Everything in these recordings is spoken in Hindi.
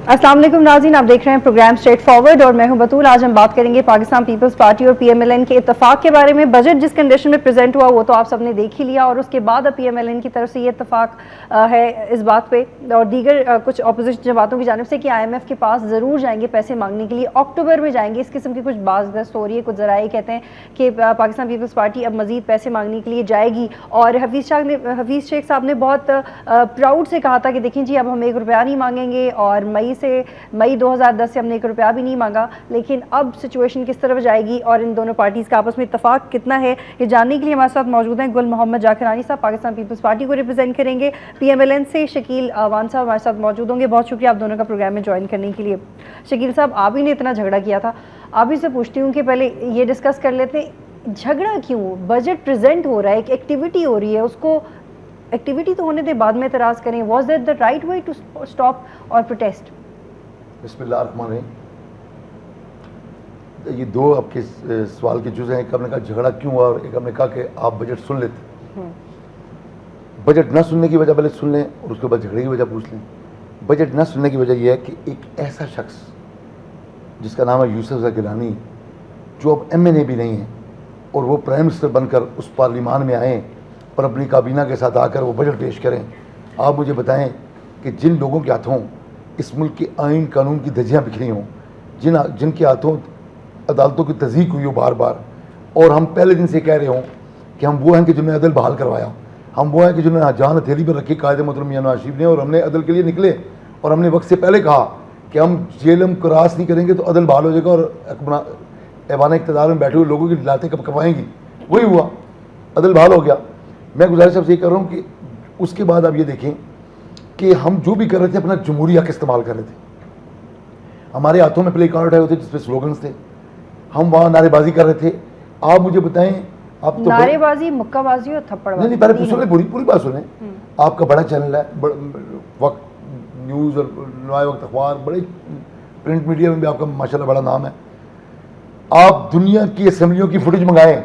अस्सलाम वालेकुम नाज़रीन, आप देख रहे हैं प्रोग्राम स्ट्रेट फॉरवर्ड और मैं हूं बतूल। आज हम बात करेंगे पाकिस्तान पीपल्स पार्टी और पीएमएलएन के इत्तेफाक के बारे में। बजट जिस कंडीशन में प्रेजेंट हुआ वो तो आप सबने देख ही लिया और उसके बाद अब पीएमएलएन की तरफ से ये इत्तेफाक है इस बात पे और दीगर कुछ अपोजिशन जमातों की जानिब से कि IMF के पास ज़रूर जाएंगे पैसे मांगने के लिए, अक्टूबर में जाएंगे। इस किस्म की कुछ बात हो रही है। कुछ ज़राए कहते हैं कि पाकिस्तान पीपल्स पार्टी अब मजीद पैसे मांगने के लिए जाएगी और हफीज़ शेख साहब ने बहुत प्राउड से कहा था कि देखें जी अब हम ₹1 नहीं मांगेंगे और मई 2010 से हमने ₹1 भी नहीं मांगा। लेकिन अब सिचुएशन किस तरफ जाएगी और इन दोनों पार्टीज़ का आपस में इत्तेफाक कितना है, ये जानने के लिए हमारे साथ मौजूद हैं गुल मोहम्मद जाकिरानी साहब, पाकिस्तान पीपल्स पार्टी को रिप्रेजेंट करेंगे। पीएमएलएन से शकील अवान साहब हमारे साथ मौजूद होंगे। बहुत शुक्रिया आप दोनों का प्रोग्राम में ज्वाइन करने के लिए। शकील साहब, आप ही ने इतना झगड़ा किया था, आप ही से पूछती हूँ कि पहले ये डिस्कस कर लेते हैं, झगड़ा क्यों? बजट प्रेजेंट हो रहा है, एक एक्टिविटी हो रही है, उसको एक्टिविटी तो होने दे, बाद में एतराज़ करें। Was that the right way to stop or protest? बिस्मिल्लाहिर्रहमानिर्रहीम। ये दो आपके सवाल के जुज़ हैं। एक हमने कहा झगड़ा क्यों हुआ और एक हमने कहा कि आप बजट सुन लेते। बजट ना सुनने की वजह पहले सुन लें और उसके बाद झगड़े की वजह पूछ लें। बजट ना सुनने की वजह यह है कि एक ऐसा शख्स जिसका नाम है यूसुफ ज़ा गिलानी, जो अब MNA भी नहीं है और वो प्राइम मिनिस्टर बनकर उस पार्लिमान में आएँ और अपनी काबीना के साथ आकर वो बजट पेश करें। आप मुझे बताएं कि जिन लोगों के हाथों इस मुल्क के आइन कानून की धज्जियाँ बिखरी हों, जिनके हाथों अदालतों की तज़ीक हुई हो बार बार, और हम पहले दिन से कह रहे हों कि हम वो हैं कि जिन्होंने अदल बहाल करवाया, हम वो हैं कि जिन्होंने जान हथेली पर रखी कायदे मोहतरम मियां नवाज शरीफ ने, और हमने अदल के लिए निकले और हमने वक्त से पहले कहा कि हम जेल क्रॉस नहीं करेंगे तो अदल बहाल हो जाएगा और ऐवान इक़्तिदार में बैठे हुए लोगों की लातें कब कपाएंगी। वही हुआ, अदल बहाल हो गया। मैं गुजारिश सबसे ये कर रहा हूँ कि उसके बाद आप ये देखें कि हम जो भी कर रहे थे अपना जमहूरी हक इस्तेमाल कर रहे थे। हमारे हाथों में प्ले कार्ड आए होते जिसपे स्लोगन्स थे, हम वहाँ नारेबाजी कर रहे थे। आप मुझे बताएं, आप तो नारेबाजी, मुक्काबाजी और थप्पड़बाजी? नहीं, पहले सुने, पूरी बात सुने। आपका बड़ा चैनल है, वक्त न्यूज़ और नए वक्त अखबार, बड़े प्रिंट मीडिया में भी आपका माशाल्लाह बड़ा नाम है। आप दुनिया की असेंबलियों की फुटेज मंगाएं,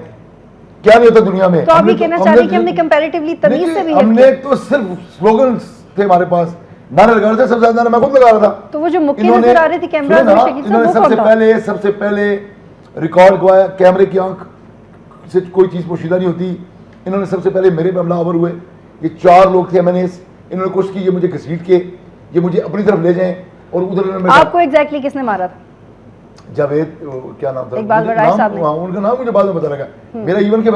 क्या नहीं होता दुनिया में। तो आप ये कहना चाह रहे हैं कि हमने कंपैरेटिवली तमीज से भी हमने तो सिर्फ स्लोगन्स थे हमारे पास, नारे लगा रहे थे, सबसे ज्यादा मैं खुद लगा रहा था। तो वो जो मुक्के नजर आ रहे थे कैमरा में, इन्होंने सबसे पहले रिकॉर्ड करवाया। कैमरे की आंख से कोई चीज पोशीदा नहीं होती। इन्होंने सबसे पहले मेरे पे हमलावर हुए। ये 4 लोग थे MNAs, इन्होंने कोशिश की ये मुझे घसीट के ये मुझे अपनी तरफ ले जाएं और उधर। आपको एग्जैक्टली किसने मारा था? जावेद, क्या नाम था उनका नाम मुझे बाद में पता लगा। मेरा इवन के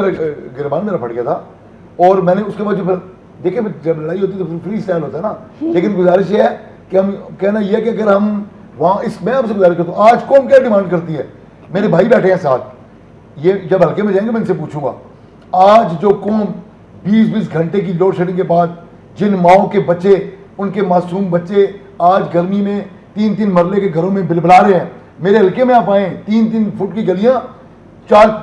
गिरबान मेरा फट गया था और मैंने उसके बाद जो फिर देखिए जब लड़ाई होती है तो फ्री स्टाइल होता है ना। लेकिन गुजारिश ये है कि हम कहना यह है कि अगर हम वहाँ मैं आपसे गुजारिश करता हूँ, आज कौन क्या डिमांड करती है? मेरे भाई बैठे हैं साथ, ये जब हल्के में जाएंगे मैं इनसे पूछूंगा। आज जो कौम 20-20 घंटे की लोड शेडिंग के बाद जिन माओं के बच्चे, उनके मासूम बच्चे आज गर्मी में 3-3 मरले के घरों में बिलबिला रहे हैं, मेरे हल्के में आप आए, 3-3 फुट की गलियां,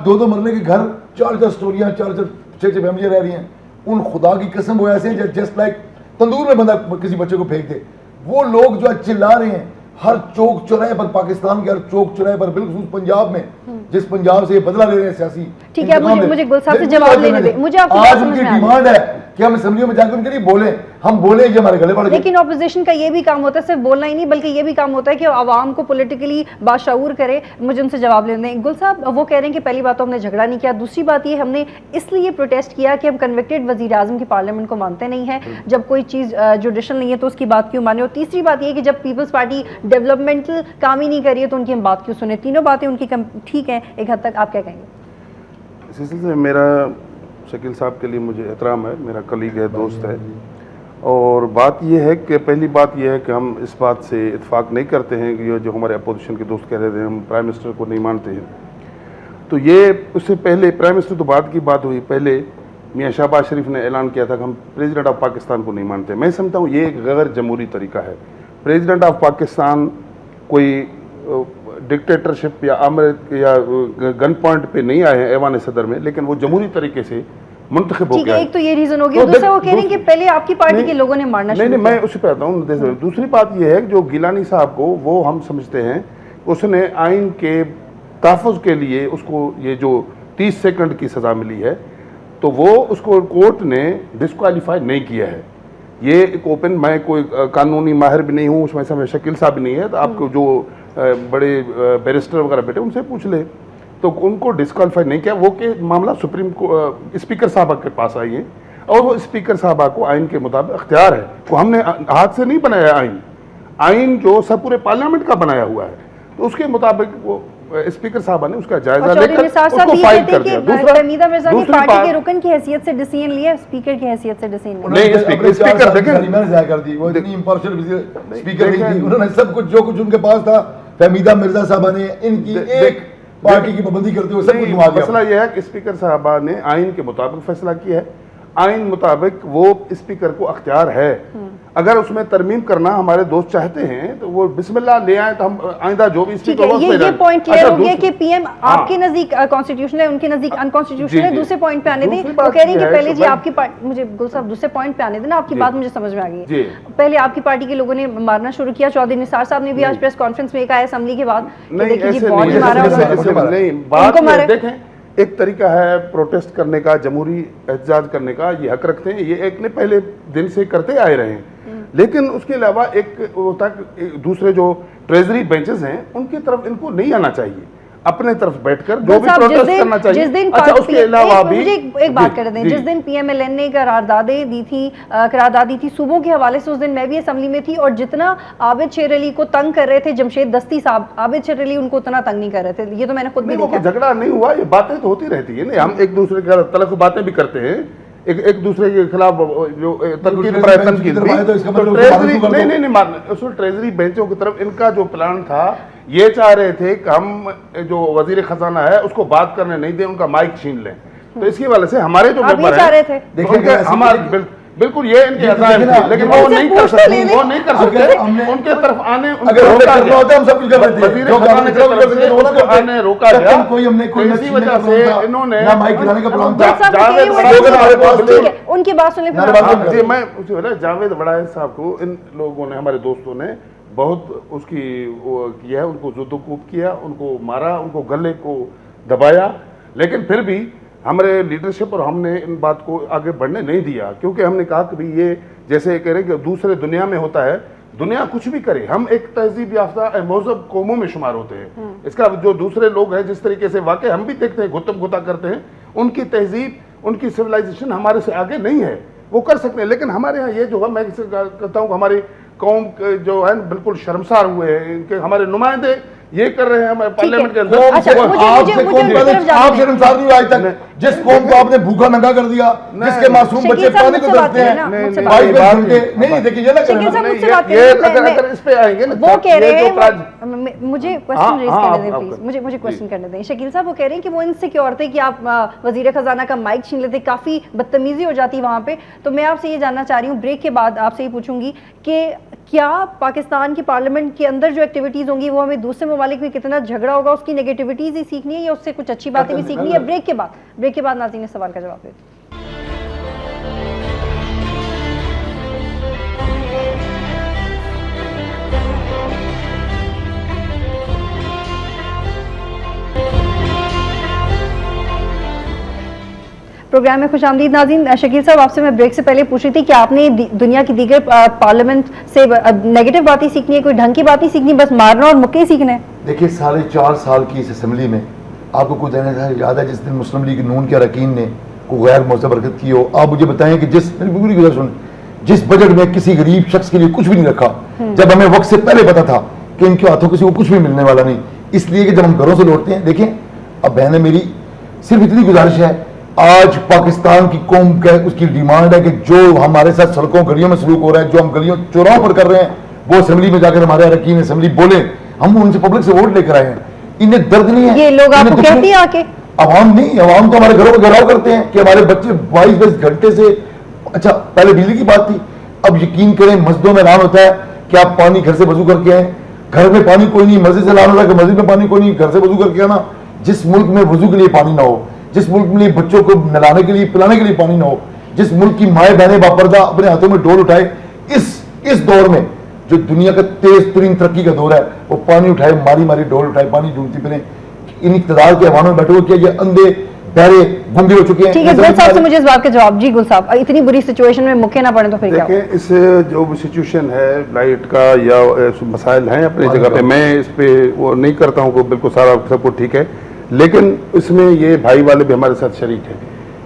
2-2 मरले के घर, 4-4 स्टोरियां, 4-6 फैमिलियां रह रही हैं। उन खुदा की कसम वो ऐसे जस्ट लाइक तंदूर में बंदा किसी बच्चे को फेंक दे। वो लोग जो आज चिल्ला रहे हैं हर चौक चौराहे पर, पाकिस्तान के हर चौक चौराहे पर, बिल्कुल पंजाब में, जिस पंजाब से ये बदला ले रहे हैं सियासी। ठीक है, मुझे गुल साहब से जवाब लेने दे। मुझे आज उनकी डिमांड है कि हम असेंबलियों में जाकर उनके लिए बोलें, हम बोले ये हमारे गले पड़ गए। लेकिन ऑपोजिशन का ये भी काम होता है, सिर्फ बोलना ही नहीं बल्कि ये भी काम होता है कि आवाम को पॉलिटिकली बाशऊर करे। मुझे उनसे जवाब लेने दें। गुल साहब, वो कह रहे हैं कि पहली बात तो हमने झगड़ा नहीं किया, दूसरी बात ये हमने इसलिए प्रोटेस्ट किया कि हम कन्विक्टेड वज़ीर आज़म की पार्लियामेंट को मानते नहीं है। जब कोई चीज़ जुडिशल नहीं है तो उसकी बात क्यों माने? और तीसरी बात ये कि जब पीपल्स पार्टी डेवलपमेंटल काम ही नहीं कर रही है तो उनकी हम बात क्यों सुने? तीनों बातें उनकी ठीक है एक हद तक। आप क्या कहेंगे? इस सिलसिले में मेरा शकील साहब के लिए मुझे एहतराम है, मेरा कलीग है, दोस्त है। और बात यह है कि पहली बात यह है कि हम इस बात से इत्फाक नहीं करते हैं कि ये जो हमारे अपोजिशन के दोस्त कह रहे थे हम प्राइम मिनिस्टर को नहीं मानते हैं। तो ये उससे पहले प्राइम मिनिस्टर तो बाद की बात हुई, पहले मियाँ शहबाज शरीफ ने ऐलान किया था कि हम प्रेसिडेंट ऑफ पाकिस्तान को नहीं मानते। मैं समझता हूँ ये एक गैर जमहूरी तरीका है। प्रेसिडेंट ऑफ पाकिस्तान कोई डिक्टेटरशिप या गन पॉइंट पे नहीं आए हैं ऐवान सदर में, लेकिन वो जमहूरी तरीके से मुंतखब हो गया। एक तो ये रीजन हो गया, दूसरा वो कह रहे हैं कि पहले आपकी पार्टी के लोगों ने मारना शुरू किया। नहीं, मैं उसी पे आता हूँ। दूसरी बात ये है कि जो गिलानी साहब को वो हम समझते हैं उसने आइन के तहफ़्फ़ुज़ के लिए उसको ये जो 30 सेकंड की सज़ा मिली है तो वो उसको कोर्ट ने डिस्क्वालीफाई नहीं किया है। ये एक ओपन, मैं कोई कानूनी माहिर भी नहीं हूँ, उसमें समय शकील साहब भी नहीं है, तो आपको जो बड़े बैरिस्टर वगैरह बैठे उनसे पूछ ले, तो उनको डिस्क्वालीफाई नहीं किया। वो के मामला सुप्रीम को स्पीकर साहबा के पास आई है, और वो स्पीकर साहबा को आइन के मुताबिक अख्तियार है, वो हमने हाथ से नहीं बनाया आइन जो सब पूरे पार्लियामेंट का बनाया हुआ है, तो उसके मुताबिक वो स्पीकर साहबा ने उसका जायजा लेकर उसको फाइल कर दिया। फहमीदा मिर्जा ने पार्टी के रुकन की हैसियत से डिसीजन लिया, स्पीकर की हैसियत से डिसीजन नहीं, स्पीकर देखें कर दी, वो इतनी इंपार्शियल स्पीकर नहीं थी, उन्होंने सब कुछ जो कुछ उनके पास था फहमीदा मिर्जा साहबा ने इनकी एक पार्टी की पाबंदी करते हुए सब कुछ मुआवजा। मसला यह है कि स्पीकर साहबा ने आइन के मुताबिक फैसला किया है, आइन मुताबिक वो स्पीकर को अख्तियार है, अगर उसमें तरमीम करना हमारे दोस्त चाहते हैं तो वो बिस्मिल्लाह ले आए, तो हम आइंदा जो भी स्पीकर ये पॉइंट क्लियर हो गया कि पीएम आपके नजदीक कॉन्स्टिट्यूशनल है, उनके नजदीक अनकॉन्स्टिट्यूशनल है। दूसरे पॉइंट पे आने दें, वो कह रही है कि पहले जी आपकी पार्टी, मुझे गुल साहब दूसरे पॉइंट पे आने देना, आपकी बात मुझे समझ में आ गई है। पहले आपकी पार्टी के लोगों ने मारना शुरू किया, चौधरी निसार साहब ने भी आज प्रेस कॉन्फ्रेंस में कहा असेंबली के बाद, देखें एक तरीका है प्रोटेस्ट करने का, जमहूरी एहतजाज करने का, ये हक रखते हैं, ये एक ने पहले दिन से करते आए रहे हैं, लेकिन उसके अलावा एक दूसरे जो ट्रेजरी बेंचेस हैं उनकी तरफ इनको नहीं आना चाहिए, अपने तरफ बैठकर जो भी प्रोटेस्ट करना चाहिए। अच्छा, उसके अलावा भी मुझे एक बात कर दें, जिस दिन पीएमएलएन ने करारदादें दी थी सूबों के हवाले से, उस दिन मैं भी असेंबली में थी, और जितना आबिद शेर अली को तंग कर रहे थे जमशेद दस्ती साहब, आबिद शेर अली उनको उतना तंग नहीं कर रहे थे, ये तो मैंने खुद भी देखा। झगड़ा नहीं हुआ, ये बातें तो होती रहती है ना, हम एक दूसरे के तलख बातें भी करते हैं, एक दूसरे के खिलाफ जो तनकीद नहीं मारना, उसमें ट्रेजरी बेंचों की तरफ इनका जो प्लान था, ये चाह रहे थे कि हम जो वजीर खजाना है उसको बात करने नहीं दें, उनका माइक छीन लें, तो इसकी वजह से हमारे जो मेंबर हैं, देखिए हमारे बिल्कुल ये इनके अज़ाइम थे, लेकिन वो नहीं कर सकते, उनके तरफ आने, हम सब कुछ कर रहे थे, वजीर खजाना के तरफ से उनको आने रोका गया, इसी वजह से इन्होंने उनकी बात सुनने मैं जावेद वड़ाई साहब को, इन लोगों ने, हमारे दोस्तों ने बहुत उसकी किया है, उनको जुद्दोकूब किया, उनको मारा, उनको गले को दबाया, लेकिन फिर भी हमारे लीडरशिप और हमने इन बात को आगे बढ़ने नहीं दिया, क्योंकि हमने कहा कि भाई ये जैसे कह रहे कि दूसरे दुनिया में होता है, दुनिया कुछ भी करे, हम एक तहजीब याफ्ता महजब कौमों में शुमार होते हैं, इसका जो दूसरे लोग हैं जिस तरीके से वाकई हम भी देखते हैं घुतम घुता करते हैं, उनकी तहजीब, उनकी सिविलाइजेशन हमारे से आगे नहीं है, वो कर सकते हैं, लेकिन हमारे यहाँ ये जो है, मैं कहता हूँ हमारी कौम जो है बिल्कुल शर्मसार हुए हैं, इनके हमारे नुमाइंदे ये कर रहे हैं हमारे पार्लियामेंट के अंदर। आप शर्मसार नहीं हुए आज तक, जिस कौम को आपने भूखा नंगा कर दिया, जिसके मासूम बच्चे पानी को तरसते हैं, नहीं देखिए ये ना अगर इस पे आएंगे ना, वो कह रहे हैं, मुझे क्वेश्चन रेज करने दें प्लीज, मुझे क्वेश्चन करने दें। शकील साहब वो कह रहे हैं कि वो इनसिक्योर थे कि आप वजीर खजाना का माइक छीन लेते, काफी बदतमीजी हो जाती वहां पे, तो मैं आपसे ये जानना चाह रही हूँ, ब्रेक के बाद आपसे ये पूछूंगी कि क्या पाकिस्तान की पार्लियामेंट के अंदर जो एक्टिविटीज होंगी वो हमें दूसरे ममालिक में कितना झगड़ा होगा उसकी नेगेटिविटीज ही सीखनी है या उससे कुछ अच्छी बातें भी सीखनी है? ब्रेक के बाद नाज़रीन सवाल का जवाब देते। प्रोग्राम में खुशामदीद नाज़रीन। शकील साहब आपसे मैं ब्रेक से पहले पूछ रही थी कि आपने दुनिया की दीगर पार्लियामेंट से नेगेटिव बातें सीखनी है, कोई ढंग की बातें सीखनी, बस मारना और मुक्के सीखना है? देखिए 4.5 साल की इस असेंबली में आपको कुछ देने था याद है जिस दिन मुस्लिम लीग नून के अरकान ने कोई गैर मौसम बरकत की हो, आप मुझे बताएं कि जिस बजट में किसी गरीब शख्स के लिए कुछ भी नहीं रखा, जब हमें वक्त से पहले पता था कि इनके हाथों किसी को कुछ भी मिलने वाला नहीं, इसलिए कि जब हम घरों से लौटते हैं, देखें अब बहनें मेरी सिर्फ इतनी गुजारिश है, आज पाकिस्तान की कौम का उसकी डिमांड है कि जो हमारे साथ सड़कों गलियों में सलूक हो रहा है, जो हम गलियों चौराहों पर कर रहे हैं, वो असेंबली में जाकर हमारे अरकान असेंबली बोले, हम उनसे पब्लिक से वोट लेकर आए हैं, इन्हें दर्द नहीं है। ये लोग आपको कहती है आके अवाम नहीं, अवाम तो हमारे घरों में घेराव करते हैं कि हमारे बच्चे 22 घंटे से, अच्छा पहले बिजली की बात थी, अब यकीन करें मस्जिदों में ऐलान होता है कि आप पानी घर से वजू करके आए, घर में पानी कोई नहीं, मस्जिद से ऐलान होता है कि मस्जिद में पानी कोई नहीं, घर से वजू करके आना। जिस मुल्क में वजू के लिए पानी ना हो, जिस मुल्क में बच्चों को नहलाने के लिए पिलाने के लिए पानी ना हो, जिस मुल्क की माए बहनें बापर्दा अपने हाथों में डोल उठाए, इस दौर में जो दुनिया का तेज तरीन तरक्की का दौर है, वो पानी उठाए, मारी मारी डोल उठाए, पानी ढूंढती फिरें, इन इक़्तिदार के अवाम में बैठे हुए, क्या ये अंधे बहरे गूंगे हो चुके हैं। ठीक है, गुल साहब से मुझे इस बात का जवाब। जी गुल साहब, इतनी बुरी सिचुएशन में मुक्के ना पड़े तो फिर क्या होगा? देखें, इस जो सिचुएशन है लाइट का या मसाइल हैं अपनी जगह पे, मैं इस पे वो नहीं करता हूँ कि बिल्कुल सारा सब कुछ ठीक है, लेकिन इसमें ये भाई वाले भी हमारे साथ शरीक हैं,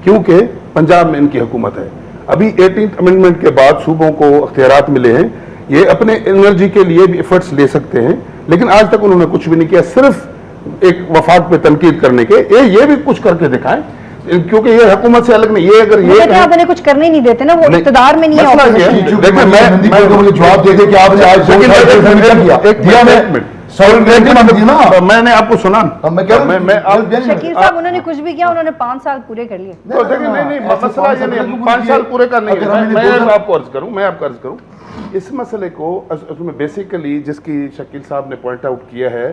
क्योंकि पंजाब में इनकी हुकूमत है। अभी 18th अमेंडमेंट के बाद सूबों को अख्तियारात मिले हैं, ये अपने एनर्जी के लिए भी एफर्ट्स ले सकते हैं, लेकिन आज तक उन्होंने कुछ भी नहीं किया, सिर्फ एक वफाक पे तनकीद करने के। ये भी कुछ करके दिखाएं, क्योंकि ये हुकूमत से अलग नहीं। ये अगर ये आप उन्हें कुछ करने नहीं देते ना, वो इक़्तिदार में नहीं है। देखिए मैं मुझे जवाब दे दे कि आपने आज मैंने आपको सुना, शकील साहब उन्होंने कुछ भी किया, उन्होंने 5 साल पूरे कर लिए। तो देखिए नहीं मसला ये नहीं 5 साल पूरे करने के, मैं आपको अर्ज करूं इस मसले को उसमें बेसिकली जिसकी शकील साहब ने पॉइंट आउट किया है,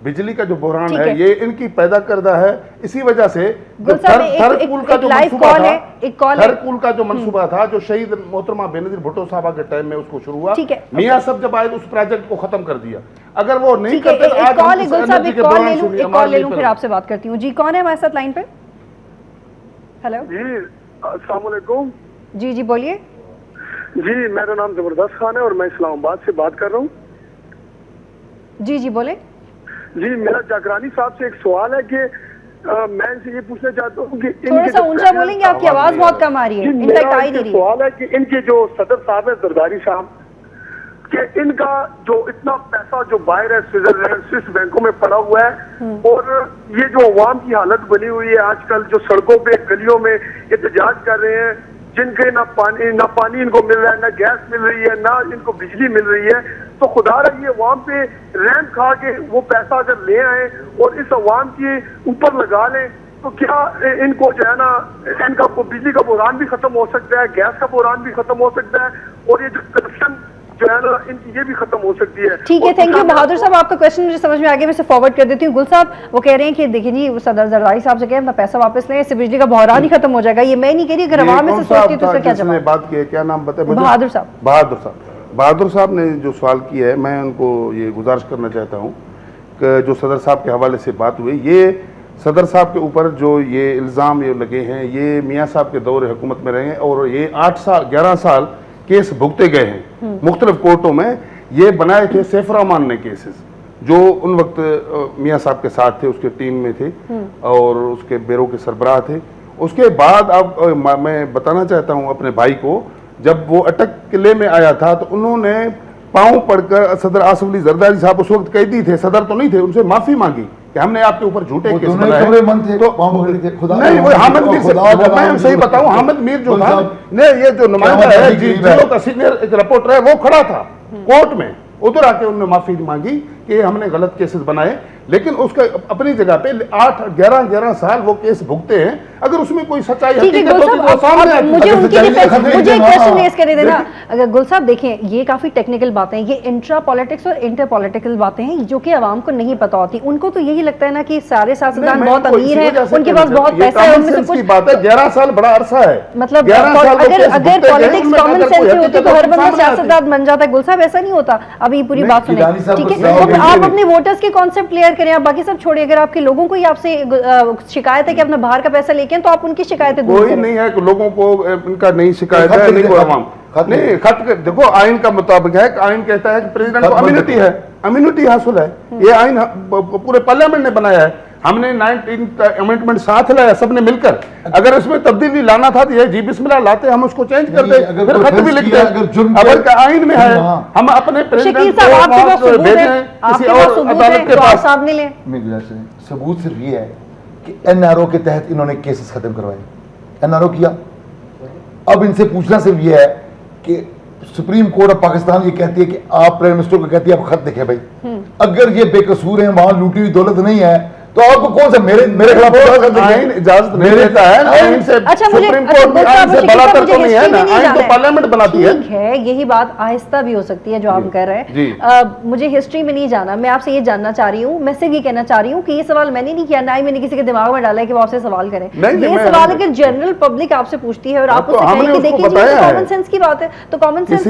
बिजली का जो बहरान है ये इनकी पैदा करदा है। इसी वजह से थरकूल का जो मंसूबा था, जो शहीद मोहतरमा बेनजीर भुट्टो साहबा के टाइम में उसको शुरू हुआ, मियां सब जब आए उस प्रोजेक्ट को खत्म कर दिया। अगर वो नहीं करते फिर आपसे बात करती हूँ। जी कौन है हमारे साथ लाइन पे? हेलो जी, अस्सलाम वालेकुम। जी जी बोलिए। जी मेरा नाम जबरदस्त खान है और मैं इस्लामाबाद से बात कर रहा हूँ। जी जी बोले। जी मेरा जागरानी साहब से एक सवाल है कि मैं इनसे ये पूछना चाहता हूँ कि थोड़ा सा ऊंचा बोलेंगे, आपकी आवाज बहुत कम आ रही है। मेरा सवाल है कि इनके जो सदर साहब है जरदारी साहब, कि इनका जो इतना पैसा जो बाहर है स्विट्जरलैंड स्विस बैंकों में पड़ा हुआ है, और ये जो अवाम की हालत बनी हुई है आजकल, जो सड़कों पे गलियों में एहतजाज कर रहे हैं, जिनके ना पानी इनको मिल रहा है, ना गैस मिल रही है, ना इनको बिजली मिल रही है, तो खुदा रहा ये अवाम पे रैंप खा के वो पैसा अगर ले आए और इस अवाम के ऊपर लगा लें, तो क्या इनको जो है ना, इनका बिजली का बहरान भी खत्म हो सकता है, गैस का बहरान भी खत्म हो सकता है, और ये जो करप्शन जो है ना इनकी ये भी खत्म हो सकती है। ठीक है, थैंक यू बहादुर साहब, आपका क्वेश्चन मुझे समझ में आ गया, मैं इसे फॉरवर्ड कर देती हूँ। गुल साहब वो कह रहे हैं कि देखिए जी, सदर जरदारी साहब से कहें अपना पैसा वापस लें, इससे बिजली का बहरान ही खत्म हो जाएगा। ये मैं नहीं कह रही, अगर अवाम में से सोचती तो उसका क्या जवाब? बात की क्या नाम बताए? बहादुर साहब। बहादुर साहब ने जो सवाल किया है, मैं उनको ये गुजारिश करना चाहता हूँ कि जो सदर साहब के हवाले से बात हुई, ये सदर साहब के ऊपर जो ये इल्ज़ाम ये लगे हैं, ये मियाँ साहब के दौर हुकूमत में रहे हैं और ये 11 साल केस भुगते गए हैं मुख्तलिफ कोर्टों में। ये बनाए थे सैफ रहमान ने केसेस, जो उन वक्त मियाँ साहब के साथ थे, उसके टीम में थे और उसके ब्यूरो के सरबराह थे। उसके बाद अब मैं बताना चाहता हूँ अपने भाई को, जब वो अटक किले में आया था तो उन्होंने पांव पड़कर सदर आसिफ अली जरदारी साहब उस वक्त कैदी थे, सदर तो नहीं थे, उनसे माफी मांगी कि हमने आपके ऊपर झूठे केस बनाए। तो नहीं, वो हामिद मीर से मैं सही बताऊं, हामिद मीर जो था ने, ये जो नुमाइंदा है जिलों का सीनियर एक रिपोर्टर है, वो खड़ा था कोर्ट में, उधर आके उन्होंने माफी मांगी कि हमने गलत केसेस बनाए, लेकिन उसका अपनी जगह पे 11 साल वो केस भुगते हैं। अगर उसमें कोई सच्चाई मुझे क्वेश्चन रेज कर देना। अगर गुल साहब देखें, ये काफी टेक्निकल बातें हैं, ये इंट्रा पॉलिटिक्स और इंटर पॉलिटिकल बातें हैं जो कि आवाम को नहीं पता होती। उनको तो यही लगता है ना कि सारे सियासतदान बहुत अमीर हैं, उनके पास बहुत पैसा है, उनमें से कुछ बात है। 11 साल बड़ा अरसा है, मतलब अगर पॉलिटिक्स कॉमन सेंस से होती तो हर बंदा सियासतदान बन जाता है। गुल साहब ऐसा नहीं होता। अभी पूरी बात सुने, ठीक है? आप अपने वोटर्स के कॉन्सेप्ट क्लियर करें, आप बाकी सब छोड़िए। अगर आपके लोगों को ही आपसे शिकायत है कि अपना बाहर का पैसा लेके तो आप उनकी शिकायतें दूर कोई नहीं है कि लोगों को इनका नहीं शिकायत है, नहीं कोई आवाम नहीं खत देखो आइन का मुताबिक है, आइन कहता है कि प्रेसिडेंट को इम्यूनिटी है, इम्यूनिटी हासिल है। ये आइन पूरे पार्लियामेंट ने बनाया है, हमने 19th अमेंडमेंट साथ लाया सबने मिलकर। अगर इसमें तब्दीली लाना था तो ये जी बिस्मिल्लाह लाते, हम उसको चेंज कर दे, फिर खत भी लिख दे। अगर आइन में है, हम अपने प्रेसिडेंट को भेजें किसी और अदालत के पास। सबूत सिर्फ ये है कि एनआरओ के तहत इन्होंने केसेस खत्म करवाए, एनआरओ किया। अब इनसे पूछना सिर्फ ये है कि सुप्रीम कोर्ट ऑफ पाकिस्तान ये कहती है कि आप प्राइम मिनिस्टर को कहती है आप खत लिखे भाई, अगर ये बेकसूर हैं, वहां लूटी हुई दौलत नहीं है, तो आपको कौन सा मेरे खिलाफ आइन इजाजत नहीं देता है। आइन से सुप्रीम कोर्ट में आइन से बलात्कार तो नहीं है ना, आइन तो पार्लियामेंट बनाती है। ठीक है, यही बात आहिस्ता भी हो सकती है जो आप कह रहे हैं। मुझे हिस्ट्री में नहीं जाना, मैं आपसे ये जानना चाह रही हूँ, मैं सिर्फ ये कहना चाह रही हूँ कि ये सवाल मैंने नहीं किया, ना ही मैंने किसी के दिमाग में डाला है कि वो आपसे सवाल करें। ये सवाल अगर जनरल पब्लिक आपसे पूछती है और आप उससे कहें कि देखिए कॉमन सेंस की बात है, तो कॉमन सेंस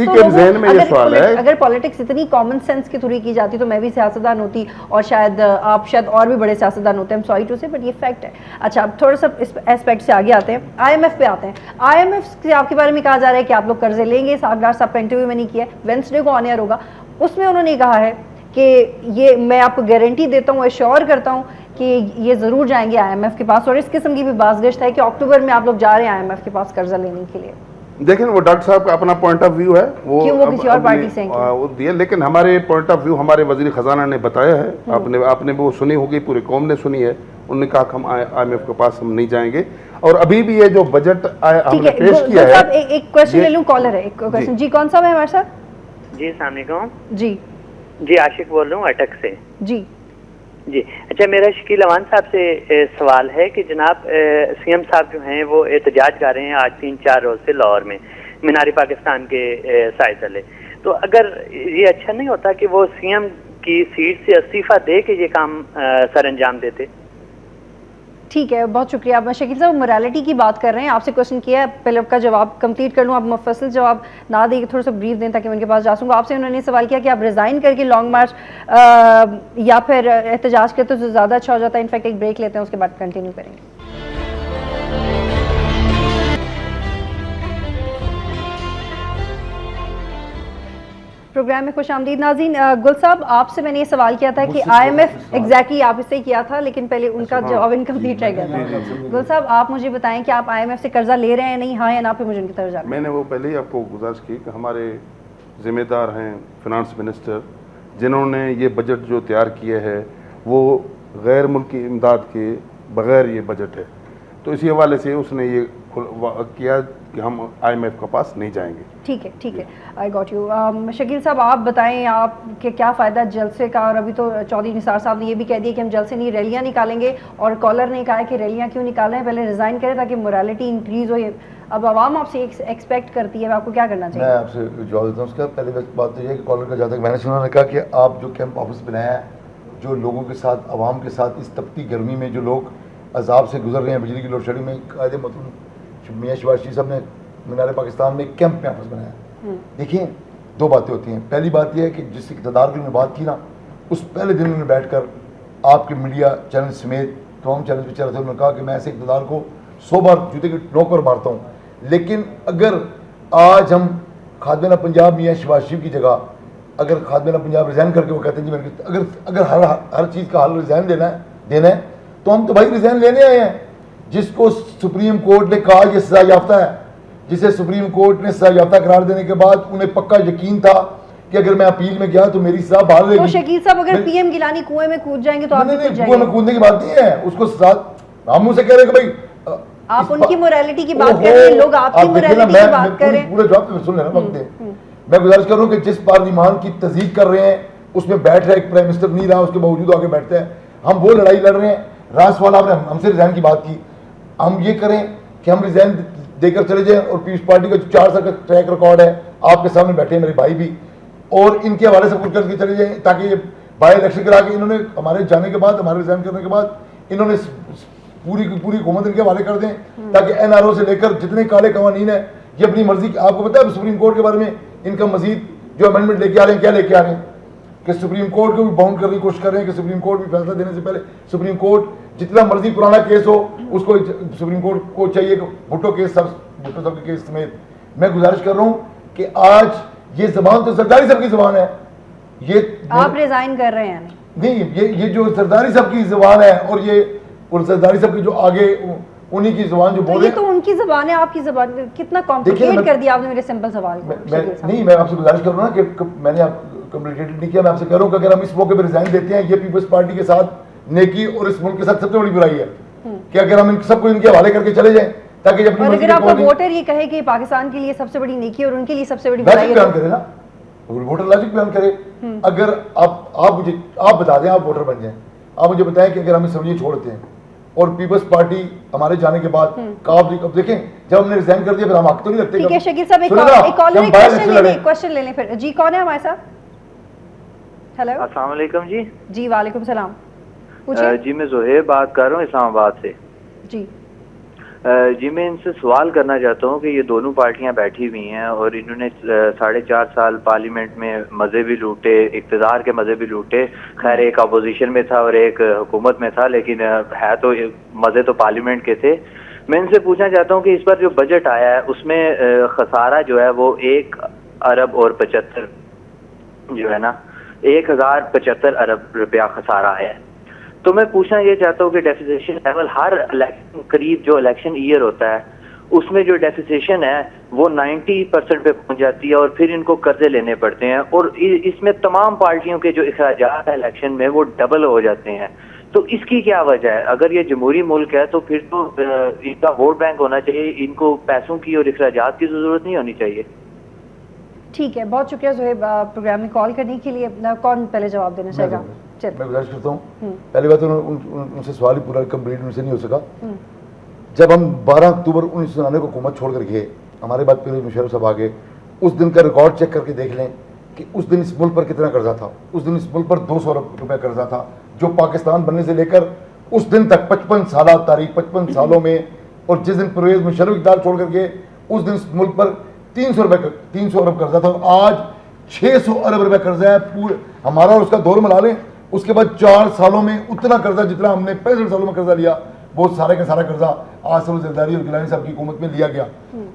अगर पॉलिटिक्स इतनी कॉमन सेंस के थ्रू की जाती तो मैं भी सियासतदान होती और शायद आप शायद और भी बड़े सियासतदान होते हैं, सॉरी टू से, बट ये फैक्ट है। अच्छा, अब थोड़ा सा इस एस्पेक्ट से आगे आते हैं, IMF पे आते हैं। IMF से आपके बारे में कहा जा रहा है कि आप लोग कर्जे लेंगे, सागदार साहब का इंटरव्यू मैंने किया है, वेंसडे को ऑन एयर होगा, उसमें उन्होंने कहा है कि ये मैं आपको गारंटी देता हूँ, एश्योर करता हूँ कि ये ज़रूर जाएंगे IMF के पास, और इस किस्म की भी बाज़गश्त है कि अक्टूबर में आप लोग जा रहे हैं IMF के पास कर्जा लेने के लिए। देखें, वो डॉक्टर साहब का अपना पॉइंट ऑफ व्यू है, वो किसी और पार्टी से वो दिया, लेकिन हमारे पॉइंट ऑफ व्यू हमारे वजीर खजाना ने बताया है, आपने वो सुनी होगी, पूरी कौम ने सुनी है। उन्होंने कहा कि हम IMF के पास हम नहीं जाएंगे, और अभी भी ये जो बजट हमने पेश किया है। एक क्वेश्चन ले लूं, कॉलर है, एक क्वेश्चन। जी, कौन साहब है हमारे साथ? जी, अस्सलाम वालेकुम। जी आशिक बोल रहा हूँ अटक से। जी जी, अच्छा, मेरा शकील अवान साहब से सवाल है कि जनाब CM साहब जो हैं वो एहतजाज कर रहे हैं आज 3-4 रोज से लाहौर में मीनार पाकिस्तान के साए तले। तो अगर ये अच्छा नहीं होता कि वो CM की सीट से इस्तीफा दे के ये काम सर अंजाम देते? ठीक है, बहुत शुक्रिया। आप शकील साहब मोरालिटी की बात कर रहे हैं, आपसे क्वेश्चन किया है, पहले आपका जवाब कंप्लीट कर लूँ, आप मुफस्सिल जवाब ना दें, थोड़ा सा ब्रीफ दें ताकि मैं उनके पास जा सकूँ। आपसे उन्होंने सवाल किया कि आप रिज़ाइन करके लॉन्ग मार्च या फिर एहतजाज करते तो ज़्यादा अच्छा हो जाता है। इनफैक्ट एक ब्रेक लेते हैं, उसके बाद कंटिन्यू करेंगे। प्रोग्राम में खुश आमदीद नाज़रीन। गुल साहब, आपसे मैंने ये सवाल किया था कि IMF एग्जैक्टली आप इससे किया था, लेकिन पहले उनका जवाब इनकम्प्लीट रह गया था। गुल साहब, आप मुझे बताएं कि आप IMF से कर्जा ले रहे हैं, नहीं, हाँ या ना, पे मुझे उनकी तरफ जाना। मैंने वो पहले ही आपको गुजारिश की कि हमारे जिम्मेदार हैं फिनांस मिनिस्टर, जिन्होंने ये बजट जो तैयार किए है वो गैर मुल्की इमदाद के बगैर ये बजट है, तो इसी हवाले से उसने ये किया कि हम IMF के पास नहीं जाएंगे। ठीक है, आई गॉट यू। शकील साहब, आप बताएं आप कि क्या फ़ायदा जलसे का, और अभी तो चौधरी निसार साहब ने ये भी कह दिया कि हम जलसे नहीं रैलियाँ निकालेंगे, और कॉलर ने कहा है कि रैलियाँ क्यों निकाल रहे हैं, पहले रिज़ाइन करें ताकि मोरालिटी इंक्रीज़ हो। ये अब आवाम आपसे एक्सपेक्ट करती है, आपको क्या करना चाहिए? मैं आपसे जवाब देता हूँ उसका। पहले बात तो ये है कि कॉलर का जहाँ तक मैंने सुना, उन्होंने कहा कि आप जो कैंप ऑफिस बनाया है, जो लोगों के साथ, आवाम के साथ इस तपती गर्मी में जो लोग अजाब से गुजर रहे हैं, बिजली की लोड शेडिंग में, कायदे मतलब मियाँ शहबाज शरीफ साहब ने मीनार पाकिस्तान में कैंप में ऑफिस बनाया। देखिए, दो बातें होती हैं। पहली बात यह है कि जिस इक़्तिदार की उन्होंने बात की ना, उस पहले दिन उन्होंने बैठकर आपके मीडिया चैनल समेत तमाम चैनल पर चल रहे थे, उन्होंने कहा कि मैं ऐसे इक़्तिदार को 100 बार जूते की नोक पर मारता हूँ, लेकिन अगर आज हम खादमेना पंजाब मियाँ शहबाज शरीफ की जगह अगर खादमेना पंजाब रिज़ाइन करके वो कहते हैं जी मेरे, अगर हर चीज़ का हल रिज़ाइन देना है तो हम तो भाई रिज़ाइन लेने आए हैं। जिसको सुप्रीम कोर्ट ने कहा यह सजा याफ्ता है, जिसे सुप्रीम कोर्ट ने सजा याफ्ता करार देने के बाद उन्हें पक्का यकीन था कि अगर मैं अपील में गया तो मेरी सजा बाहर रहेगी। तो शकील साहब, अगर PM गिलानी कुएं में कूद जाएंगे तो आप भी कूद जाएंगे? कुएं में कूदने की बात नहीं है, उसको हम उनसे कह रहे हैं कि भाई आप उनकी मोरालिटी की बात कर रहे हैं, लोग आपकी मोरालिटी की बात कर रहे हैं। पूरे जवाब तो सुन लेना वक्त दे। मैं गुजारिश कर रहा हूँ कि जिस पार्लिमान की तस्दीक कर रहे हैं उसमें बैठ रहे, एक प्राइम मिनिस्टर नहीं रहा, उसके बावजूद आगे बैठता है। हम वो लड़ाई लड़ रहे हैं। रासवाल आपने हमसे रिजाइन की बात की, हम ये करें कि हम रिजाइन देकर चले जाएं, और पीपल्स पार्टी का जो 4 साल का ट्रैक रिकॉर्ड है, आपके सामने बैठे हैं मेरे भाई भी, और इनके हवाले से कुछ करके चले जाएं, ताकि ये बाई इलेक्शन करा के इन्होंने हमारे जाने के बाद, हमारे रिजाइन करने के बाद, इन्होंने पूरी की पूरी हुकूमत इनके हवाले कर दें, ताकि NRO से लेकर जितने काले कवानीन है ये अपनी मर्जी की। आपको पता है सुप्रीम कोर्ट के बारे में इनका मजीद जो अमेंडमेंट लेके आ रहे हैं, क्या लेके आ रहे हैं कि सुप्रीम कोर्ट को भी बाउंड करने की कोशिश कर रहे हैं कि सुप्रीम कोर्ट भी फैसला देने से पहले सुप्रीम कोर्ट जितना मर्जी पुराना केस हो उसको सुप्रीम कोर्ट को चाहिए कि भुट्टो साहब के केस समेत। मैं गुजारिश कर रहा हूँ कि आज ये जबान तो सरदारी साहब की जबान है, ये आप रिजाइन कर रहे हैं? नहीं, ये जो सरदारी साहब की जबान है, और सरदारी साहब की जो आगे उन्हीं की जुबान जो बोले, तो उनकी जुबान है, आपकी जुबान कितना कॉम्प्लिकेट कर दिया आपने मेरे सिंपल सवाल को। नहीं, मैं आपसे गुजारिश कर रहा हूँ ना कि मैंने आप कॉम्प्लिकेटेड नहीं किया। मैं आपसे कह रहा हूँ कि अगर हम इस मौके पर रिजाइन देते हैं, ये पीपल्स पार्टी के साथ नेकी और इस मुल्क के साथ सबसे बड़ी बुराई है कि अगर हम सबको इनके हवाले करके चले जाएं, ताकि जब अगर आपका वोटर ये कहे कि पाकिस्तान के लिए सबसे बड़ी नेकी और उनके लिए सबसे बड़ी बुराई है, बयान करे ना, वोटर लॉजिक बयान करे। अगर आप बता दें, आप वोटर बन जाएं, आप मुझे बताएं कि अगर हम इस समझिए छोड़ते हैं और पीपल्स पार्टी हमारे जाने के बाद अब देखें, जब हमने रिजाइन कर दिया फिर हम हक तो नहीं रखते। ठीक है शकील साहब, एक क्वेश्चन ले लें फिर। जी, कौन है हमारे साथ? हेलो, अस्सलाम वालेकुम जी। जी वालेकुम सलाम, पूछिए। जी, मैं जोहेब बात कर रहा हूँ इस्लामाबाद से। जी, जी मैं इनसे सवाल करना चाहता हूँ कि ये दोनों पार्टियां बैठी हुई हैं और इन्होंने 4.5 साल पार्लियामेंट में मज़े भी लूटे, इक़्तिदार के मज़े भी लूटे। खैर एक अपोजिशन में था और एक हुकूमत में था, लेकिन है तो मज़े तो पार्लियामेंट के थे। मैं इनसे पूछना चाहता हूँ कि इस बार जो बजट आया है उसमें खसारा जो है वो 1 अरब और 75 जो है ना 1075 अरब रुपया खसारा आया है। तो मैं पूछना ये चाहता हूँ कि डेफिसिशन लेवल हर करीब जो इलेक्शन ईयर होता है उसमें जो डेफिसिशन है वो 90% पे पहुंच जाती है और फिर इनको कर्जे लेने पड़ते हैं और इसमें तमाम पार्टियों के जो अखराजात है इलेक्शन में वो डबल हो जाते हैं। तो इसकी क्या वजह है? अगर ये जमहूरी मुल्क है तो फिर तो इनका वोट बैंक होना चाहिए, इनको पैसों की और अखराजात की जरूरत नहीं होनी चाहिए। ठीक है, बहुत शुक्रिया ज़ोहेब प्रोग्राम में कॉल करने के लिए। कौन पहले जवाब देना चाहेगा? मैं गुजारिश करता हूँ, पहली बात उनसे सवाल ही पूरा कंप्लीट उनसे नहीं हो सका। जब हम 12 अक्टूबर 1999 को हुकूमत छोड़ कर गए, हमारे बाद पीर मुशर्रफ साहब आ गए, उस दिन का रिकॉर्ड चेक करके देख लें कि उस दिन इस मुल्क पर कितना कर्जा था। उस दिन इस मुल्क पर 200 अरब रुपया कर्जा था, जो पाकिस्तान बनने से लेकर उस दिन तक 55 साल तारीख 55 सालों में, और जिस दिन परवेज मुशर्रफ इक़्तिदार छोड़ कर गए उस दिन इस मुल्क पर 300 अरब कर्जा था। आज 600 अरब रुपया कर्जा है पूरे हमारा, और उसका दौर मिला लें उसके बाद 4 सालों में उतना कर्जा जितना हमने 65 सालों में कर्जा लिया, वो सारे का सारा कर्जा आसिफ जरदारी और गिलानी साहब की हुकूमत में लिया गया।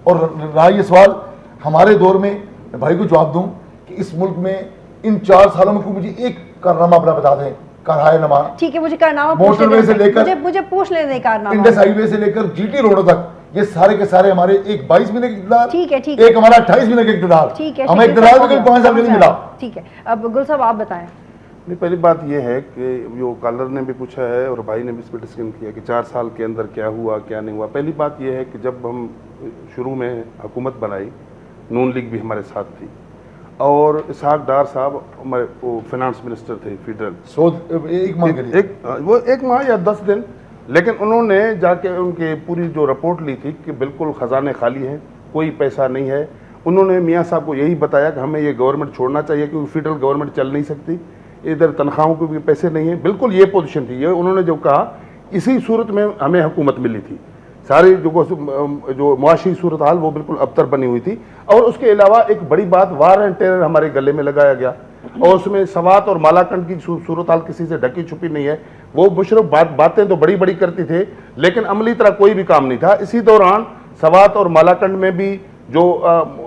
और रहा ये सवाल हमारे दौर में, भाई को जवाब दूं कि इस मुल्क में इन 4 सालों में मुझे एक कारनामा अपना बता दें, कारनामा। ठीक है, मुझे कारनामा मोटरवे से लेकर मुझे पूछ लेने कारनामा, इंडस हाईवे से लेकर जीटी रोड तक, ये सारे के सारे हमारे एक 22 महीने के इक़्तिदार, ठीक है, एक हमारा 28 महीने का इक़्तिदार, ठीक है, हमें इक़्तिदार में 5 साल का नहीं मिला। ठीक है, अब गुल साहब आप बताएं। नहीं, पहली बात यह है कि जो कॉलर ने भी पूछा है और भाई ने भी इस पर डिस्कशन किया कि 4 साल के अंदर क्या हुआ क्या नहीं हुआ। पहली बात यह है कि जब हम शुरू में हुकूमत बनाई, नून लीग भी हमारे साथ थी और इसहाक डार साहब हमारे वो फाइनेंस मिनिस्टर थे फेडरल। एक माह या 10 दिन, लेकिन उन्होंने जाके उनके पूरी जो रिपोर्ट ली थी कि बिल्कुल ख़जाने खाली हैं, कोई पैसा नहीं है। उन्होंने मियाँ साहब को यही बताया कि हमें ये गवर्नमेंट छोड़ना चाहिए क्योंकि फेडरल गवर्नमेंट चल नहीं सकती, इधर तनख्वाहों को भी पैसे नहीं है। बिल्कुल ये पोजीशन थी, ये उन्होंने जो कहा इसी सूरत में हमें हुकूमत मिली थी। सारी जो मुआशी सूरत हाल वो बिल्कुल अबतर बनी हुई थी। और उसके अलावा एक बड़ी बात, वार एंड टेरर हमारे गले में लगाया गया और उसमें सवात और मालाकंड की सूरत हाल किसी से ढकी छुपी नहीं है। वो मुशर्रफ बातें तो बड़ी बड़ी करती थे लेकिन अमली तरह कोई भी काम नहीं था। इसी दौरान सवात और मालाकंड में भी जो